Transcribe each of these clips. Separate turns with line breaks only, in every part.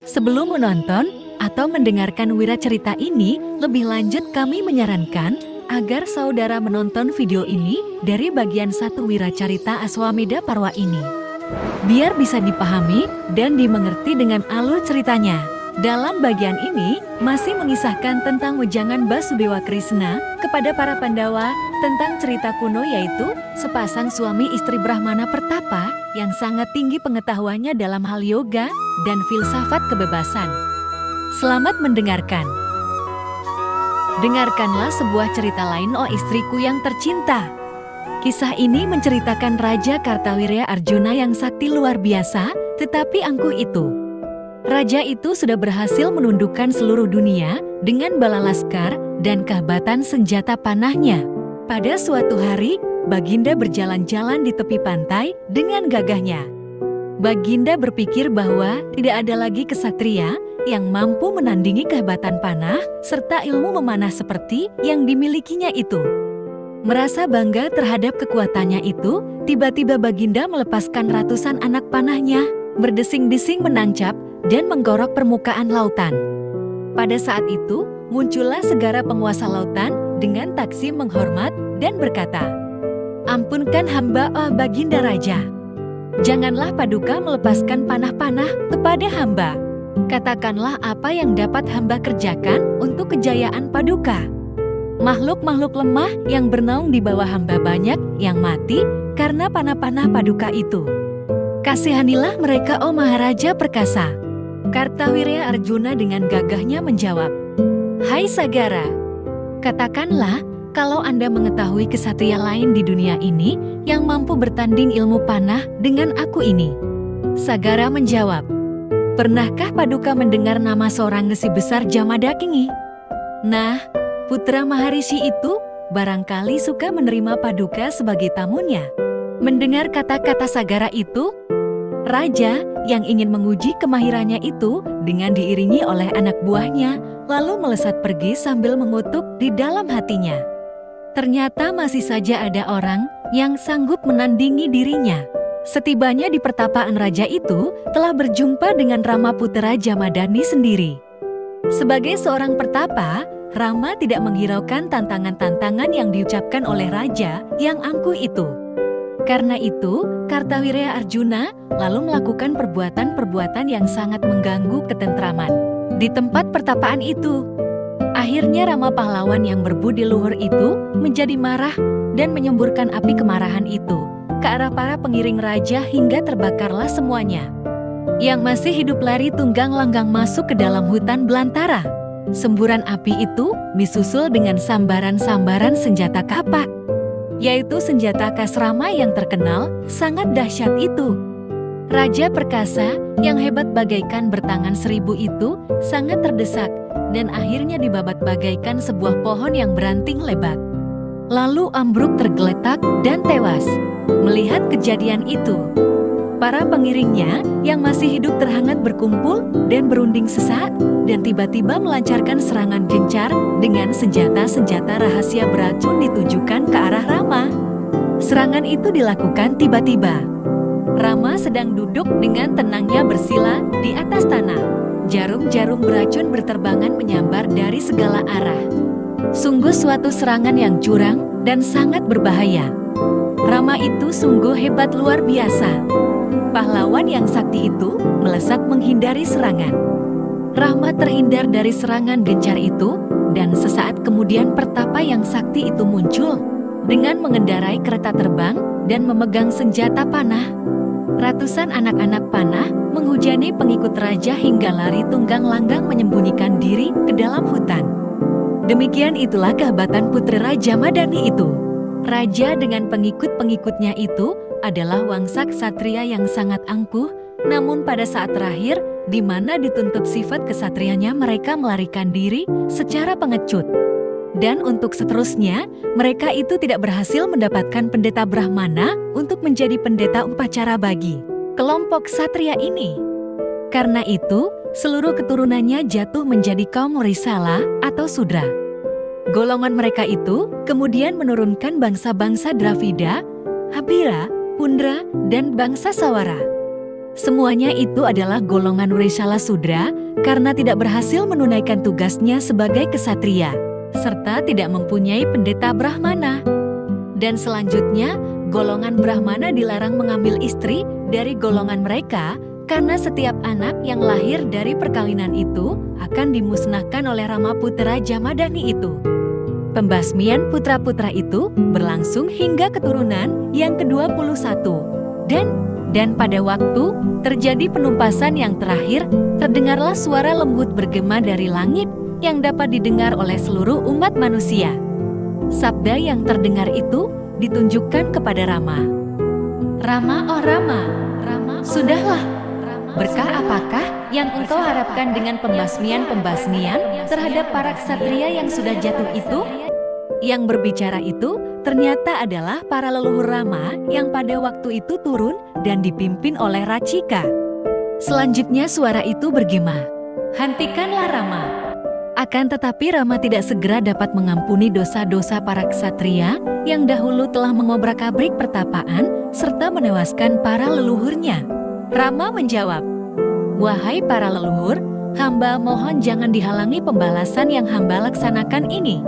Sebelum menonton atau mendengarkan wiracarita ini, lebih lanjut kami menyarankan agar saudara menonton video ini dari bagian 1 wiracarita Aswameda Parwa ini. Biar bisa dipahami dan dimengerti dengan alur ceritanya. Dalam bagian ini, masih mengisahkan tentang wejangan Basudewa Krishna kepada para Pandawa tentang cerita kuno yaitu sepasang suami istri Brahmana Pertapa yang sangat tinggi pengetahuannya dalam hal yoga dan filsafat kebebasan. Selamat mendengarkan. Dengarkanlah sebuah cerita lain, oh istriku yang tercinta. Kisah ini menceritakan Raja Kartawirya Arjuna yang sakti luar biasa, tetapi angkuh itu. Raja itu sudah berhasil menundukkan seluruh dunia dengan bala laskar dan kehebatan senjata panahnya. Pada suatu hari, Baginda berjalan-jalan di tepi pantai dengan gagahnya. Baginda berpikir bahwa tidak ada lagi kesatria yang mampu menandingi kehebatan panah serta ilmu memanah seperti yang dimilikinya itu. Merasa bangga terhadap kekuatannya itu, tiba-tiba Baginda melepaskan ratusan anak panahnya, berdesing-desing menancap dan menggorok permukaan lautan. Pada saat itu, muncullah segara penguasa lautan dengan taksim menghormat dan berkata, "Ampunkan hamba, oh Baginda Raja. Janganlah Paduka melepaskan panah-panah kepada hamba. Katakanlah apa yang dapat hamba kerjakan untuk kejayaan Paduka. Makhluk-makhluk lemah yang bernaung di bawah hamba banyak yang mati karena panah-panah Paduka itu. Kasihanilah mereka, oh Maharaja perkasa." Kartawirya Arjuna dengan gagahnya menjawab, "Hai Sagara, katakanlah kalau Anda mengetahui kesatria lain di dunia ini yang mampu bertanding ilmu panah dengan aku ini." Sagara menjawab, "Pernahkah Paduka mendengar nama seorang resi besar Jamadagni? Nah, putra Maharishi itu barangkali suka menerima Paduka sebagai tamunya." Mendengar kata-kata Sagara itu, Raja yang ingin menguji kemahirannya itu dengan diiringi oleh anak buahnya, lalu melesat pergi sambil mengutuk di dalam hatinya. Ternyata masih saja ada orang yang sanggup menandingi dirinya. Setibanya di pertapaan raja itu, telah berjumpa dengan Rama Putra Jamadagni sendiri. Sebagai seorang pertapa, Rama tidak menghiraukan tantangan-tantangan yang diucapkan oleh raja yang angkuh itu. Karena itu, Kartawirya Arjuna lalu melakukan perbuatan-perbuatan yang sangat mengganggu ketentraman di tempat pertapaan itu. Akhirnya Rama pahlawan yang berbudi luhur itu menjadi marah dan menyemburkan api kemarahan itu ke arah para pengiring raja hingga terbakarlah semuanya. Yang masih hidup lari tunggang langgang masuk ke dalam hutan belantara. Semburan api itu disusul dengan sambaran-sambaran senjata kapak, yaitu senjata khas Rama yang terkenal sangat dahsyat itu. Raja perkasa yang hebat bagaikan bertangan 1000 itu sangat terdesak dan akhirnya dibabat bagaikan sebuah pohon yang beranting lebat. Lalu ambruk tergeletak dan tewas. Melihat kejadian itu, para pengiringnya yang masih hidup terhangat berkumpul dan berunding sesak dan tiba-tiba melancarkan serangan gencar dengan senjata-senjata rahasia beracun ditujukan ke arah Rama. Serangan itu dilakukan tiba-tiba. Rama sedang duduk dengan tenangnya bersila di atas tanah. Jarum-jarum beracun berterbangan menyambar dari segala arah. Sungguh suatu serangan yang curang dan sangat berbahaya. Rama itu sungguh hebat luar biasa. Pahlawan yang sakti itu melesat menghindari serangan. Rama terhindar dari serangan gencar itu, dan sesaat kemudian pertapa yang sakti itu muncul dengan mengendarai kereta terbang dan memegang senjata panah. Ratusan anak-anak panah menghujani pengikut raja hingga lari tunggang langgang menyembunyikan diri ke dalam hutan. Demikian itulah kehebatan Putra Raja Jamadagni itu. Raja dengan pengikut-pengikutnya itu adalah wangsa ksatria yang sangat angkuh, namun pada saat terakhir, di mana dituntut sifat kesatrianya, mereka melarikan diri secara pengecut. Dan untuk seterusnya, mereka itu tidak berhasil mendapatkan pendeta Brahmana untuk menjadi pendeta upacara bagi kelompok ksatria ini. Karena itu, seluruh keturunannya jatuh menjadi kaum Risala atau Sudra. Golongan mereka itu kemudian menurunkan bangsa-bangsa Dravida, Habira, Pundra, dan bangsa Sawara. Semuanya itu adalah golongan Wreshala Sudra karena tidak berhasil menunaikan tugasnya sebagai kesatria, serta tidak mempunyai pendeta Brahmana. Dan selanjutnya, golongan Brahmana dilarang mengambil istri dari golongan mereka karena setiap anak yang lahir dari perkawinan itu akan dimusnahkan oleh Rama Putra Jamadagni itu. Pembasmian putra-putra itu berlangsung hingga keturunan yang ke-21. Dan pada waktu terjadi penumpasan yang terakhir, terdengarlah suara lembut bergema dari langit yang dapat didengar oleh seluruh umat manusia. Sabda yang terdengar itu ditunjukkan kepada Rama. Rama, oh Rama, sudahlah. Berkah apakah yang engkau harapkan dengan pembasmian terhadap para ksatria yang sudah jatuh itu? Yang berbicara itu ternyata adalah para leluhur Rama yang pada waktu itu turun dan dipimpin oleh Racika. Selanjutnya suara itu bergema, "Hentikanlah Rama." Akan tetapi Rama tidak segera dapat mengampuni dosa-dosa para ksatria yang dahulu telah mengobrak-abrik pertapaan serta menewaskan para leluhurnya. Rama menjawab, "Wahai para leluhur, hamba mohon jangan dihalangi pembalasan yang hamba laksanakan ini."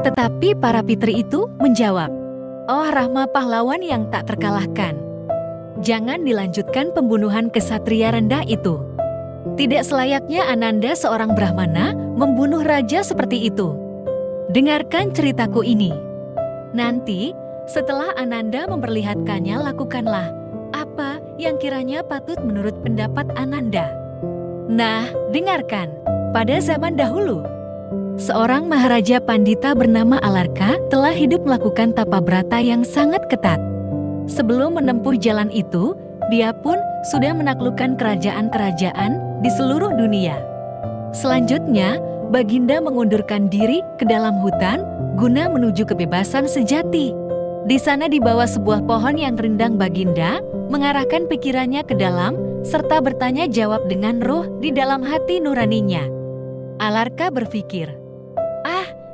Tetapi para pitri itu menjawab, "Oh Rama pahlawan yang tak terkalahkan, jangan dilanjutkan pembunuhan kesatria rendah itu. Tidak selayaknya Ananda seorang Brahmana membunuh raja seperti itu. Dengarkan ceritaku ini. Nanti setelah Ananda memperlihatkannya, lakukanlah apa yang kiranya patut menurut pendapat Ananda." Nah, dengarkan. Pada zaman dahulu, seorang Maharaja Pandita bernama Alarka telah hidup melakukan tapa brata yang sangat ketat. Sebelum menempuh jalan itu, dia pun sudah menaklukkan kerajaan-kerajaan di seluruh dunia. Selanjutnya, Baginda mengundurkan diri ke dalam hutan guna menuju kebebasan sejati. Di sana di bawah sebuah pohon yang rindang, Baginda mengarahkan pikirannya ke dalam serta bertanya jawab dengan roh di dalam hati nuraninya. Alarka berpikir,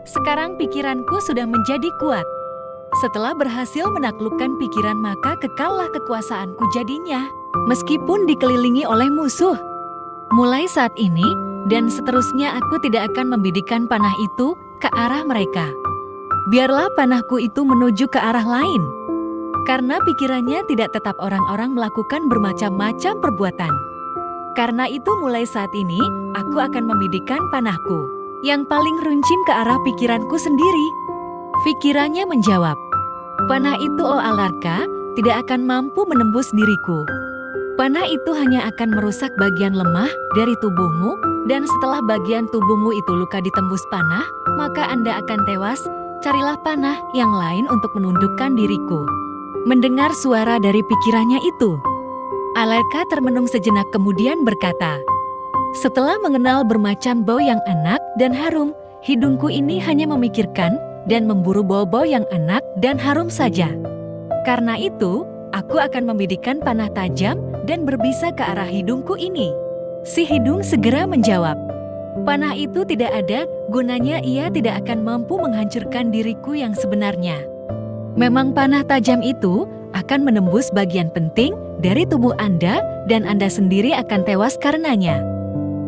sekarang pikiranku sudah menjadi kuat. Setelah berhasil menaklukkan pikiran, maka kekallah kekuasaanku jadinya, meskipun dikelilingi oleh musuh. Mulai saat ini dan seterusnya aku tidak akan membidikan panah itu ke arah mereka. Biarlah panahku itu menuju ke arah lain. Karena pikirannya tidak tetap, orang-orang melakukan bermacam-macam perbuatan. Karena itu mulai saat ini aku akan membidikan panahku yang paling runcing ke arah pikiranku sendiri. Pikirannya menjawab, "Panah itu, oh Alarka, tidak akan mampu menembus diriku. Panah itu hanya akan merusak bagian lemah dari tubuhmu, dan setelah bagian tubuhmu itu luka ditembus panah, maka Anda akan tewas. Carilah panah yang lain untuk menundukkan diriku." Mendengar suara dari pikirannya itu, Alarka termenung sejenak kemudian berkata, "Setelah mengenal bermacam bau yang enak dan harum, hidungku ini hanya memikirkan dan memburu bau-bau yang enak dan harum saja. Karena itu, aku akan membidikan panah tajam dan berbisa ke arah hidungku ini." Si hidung segera menjawab, "Panah itu tidak ada gunanya, ia tidak akan mampu menghancurkan diriku yang sebenarnya. Memang panah tajam itu akan menembus bagian penting dari tubuh Anda dan Anda sendiri akan tewas karenanya.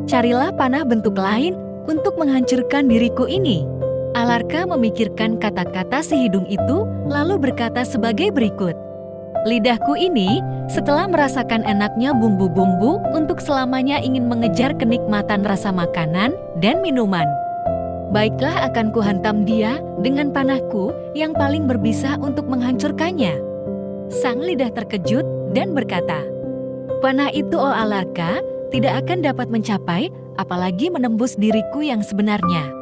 Carilah panah bentuk lain untuk menghancurkan diriku ini." Alarka memikirkan kata-kata si hidung itu lalu berkata sebagai berikut, "Lidahku ini setelah merasakan enaknya bumbu-bumbu untuk selamanya ingin mengejar kenikmatan rasa makanan dan minuman. Baiklah, akan kuhantam dia dengan panahku yang paling berbisa untuk menghancurkannya." Sang lidah terkejut dan berkata, "Panah itu, oh Alarka, tidak akan dapat mencapai, apalagi menembus diriku yang sebenarnya.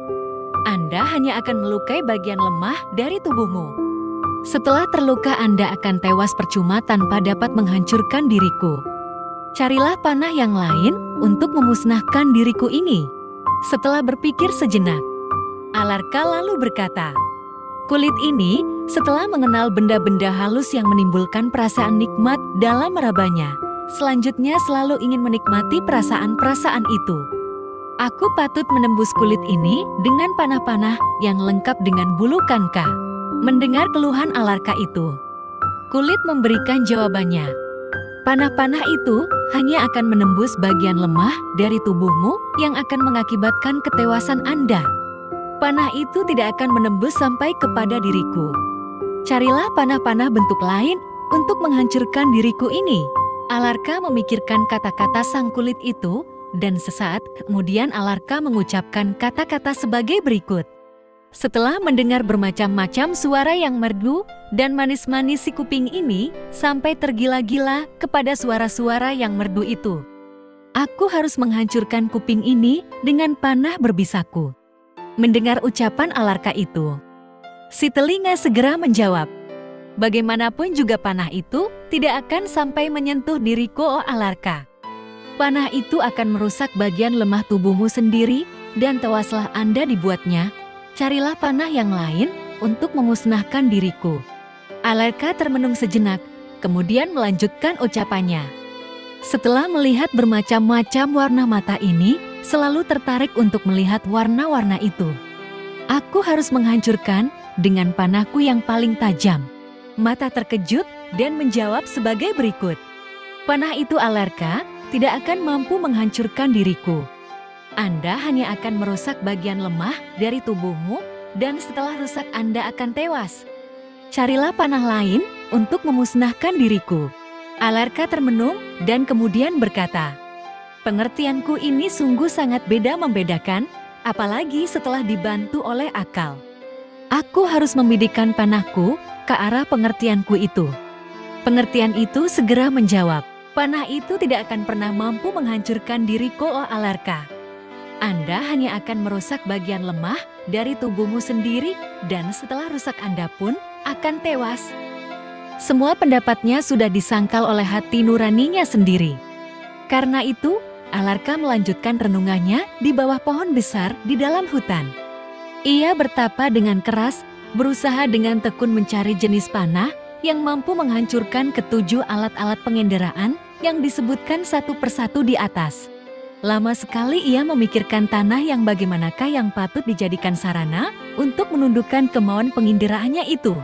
Anda hanya akan melukai bagian lemah dari tubuhmu. Setelah terluka Anda akan tewas percuma tanpa dapat menghancurkan diriku. Carilah panah yang lain untuk memusnahkan diriku ini." Setelah berpikir sejenak, Alarka lalu berkata, "Kulit ini setelah mengenal benda-benda halus yang menimbulkan perasaan nikmat dalam merabanya, selanjutnya selalu ingin menikmati perasaan-perasaan itu. Aku patut menembus kulit ini dengan panah-panah yang lengkap dengan bulu kanka." Mendengar keluhan Alarka itu, Kulit memberikan jawabannya. Panah-panah itu hanya akan menembus bagian lemah dari tubuhmu yang akan mengakibatkan ketewasan Anda. Panah itu tidak akan menembus sampai kepada diriku. Carilah panah-panah bentuk lain untuk menghancurkan diriku ini. Alarka memikirkan kata-kata sang kulit itu, dan sesaat kemudian Alarka mengucapkan kata-kata sebagai berikut. Setelah mendengar bermacam-macam suara yang merdu dan manis-manis si kuping ini, sampai tergila-gila kepada suara-suara yang merdu itu. Aku harus menghancurkan kuping ini dengan panah berbisaku. Mendengar ucapan Alarka itu, si telinga segera menjawab, bagaimanapun juga panah itu tidak akan sampai menyentuh diriku, oh Alarka. Panah itu akan merusak bagian lemah tubuhmu sendiri dan tewaslah Anda dibuatnya. Carilah panah yang lain untuk memusnahkan diriku. Alarka termenung sejenak, kemudian melanjutkan ucapannya. Setelah melihat bermacam-macam warna mata ini, selalu tertarik untuk melihat warna-warna itu. Aku harus menghancurkan dengan panahku yang paling tajam. Mata terkejut dan menjawab sebagai berikut. Panah itu Alarka tidak akan mampu menghancurkan diriku. Anda hanya akan merusak bagian lemah dari tubuhmu dan setelah rusak Anda akan tewas. Carilah panah lain untuk memusnahkan diriku. Alarka termenung dan kemudian berkata, pengertianku ini sungguh sangat beda membedakan, apalagi setelah dibantu oleh akal. Aku harus membidikan panahku ke arah pengertianku itu. Pengertian itu segera menjawab, panah itu tidak akan pernah mampu menghancurkan diriku, oh Alarka. Anda hanya akan merusak bagian lemah dari tubuhmu sendiri dan setelah rusak Anda pun akan tewas. Semua pendapatnya sudah disangkal oleh hati nuraninya sendiri. Karena itu, Alarka melanjutkan renungannya di bawah pohon besar di dalam hutan. Ia bertapa dengan keras, berusaha dengan tekun mencari jenis panah yang mampu menghancurkan ketujuh alat-alat pengendaraan yang disebutkan satu persatu di atas. Lama sekali ia memikirkan tanah yang bagaimanakah yang patut dijadikan sarana untuk menundukkan kemauan penginderaannya itu.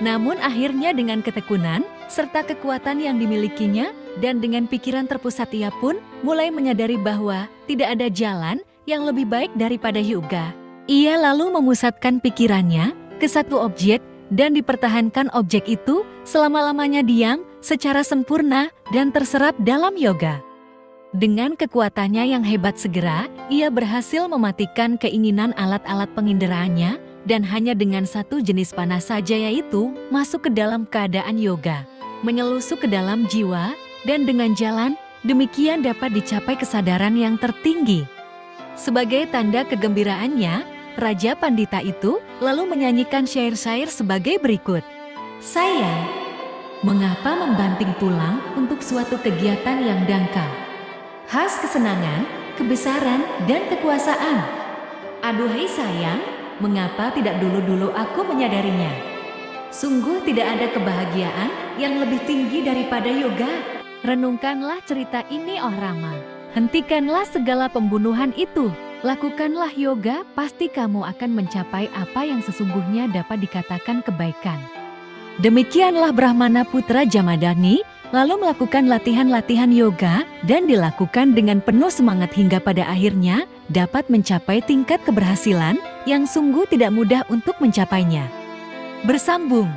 Namun akhirnya dengan ketekunan serta kekuatan yang dimilikinya dan dengan pikiran terpusat ia pun mulai menyadari bahwa tidak ada jalan yang lebih baik daripada yoga. Ia lalu memusatkan pikirannya ke satu objek dan dipertahankan objek itu selama-lamanya diam secara sempurna dan terserap dalam yoga. Dengan kekuatannya yang hebat segera, ia berhasil mematikan keinginan alat-alat penginderaannya dan hanya dengan satu jenis panah saja yaitu masuk ke dalam keadaan yoga, menyelusup ke dalam jiwa dan dengan jalan demikian dapat dicapai kesadaran yang tertinggi. Sebagai tanda kegembiraannya, Raja Pandita itu lalu menyanyikan syair-syair sebagai berikut. Sayang, mengapa membanting tulang untuk suatu kegiatan yang dangkal? Khas kesenangan, kebesaran, dan kekuasaan. Aduhai sayang, mengapa tidak dulu-dulu aku menyadarinya? Sungguh tidak ada kebahagiaan yang lebih tinggi daripada yoga. Renungkanlah cerita ini, oh Rama. Hentikanlah segala pembunuhan itu. Lakukanlah yoga, pasti kamu akan mencapai apa yang sesungguhnya dapat dikatakan kebaikan. Demikianlah Brahmana Putra Jamadagni lalu melakukan latihan-latihan yoga dan dilakukan dengan penuh semangat hingga pada akhirnya dapat mencapai tingkat keberhasilan yang sungguh tidak mudah untuk mencapainya. Bersambung.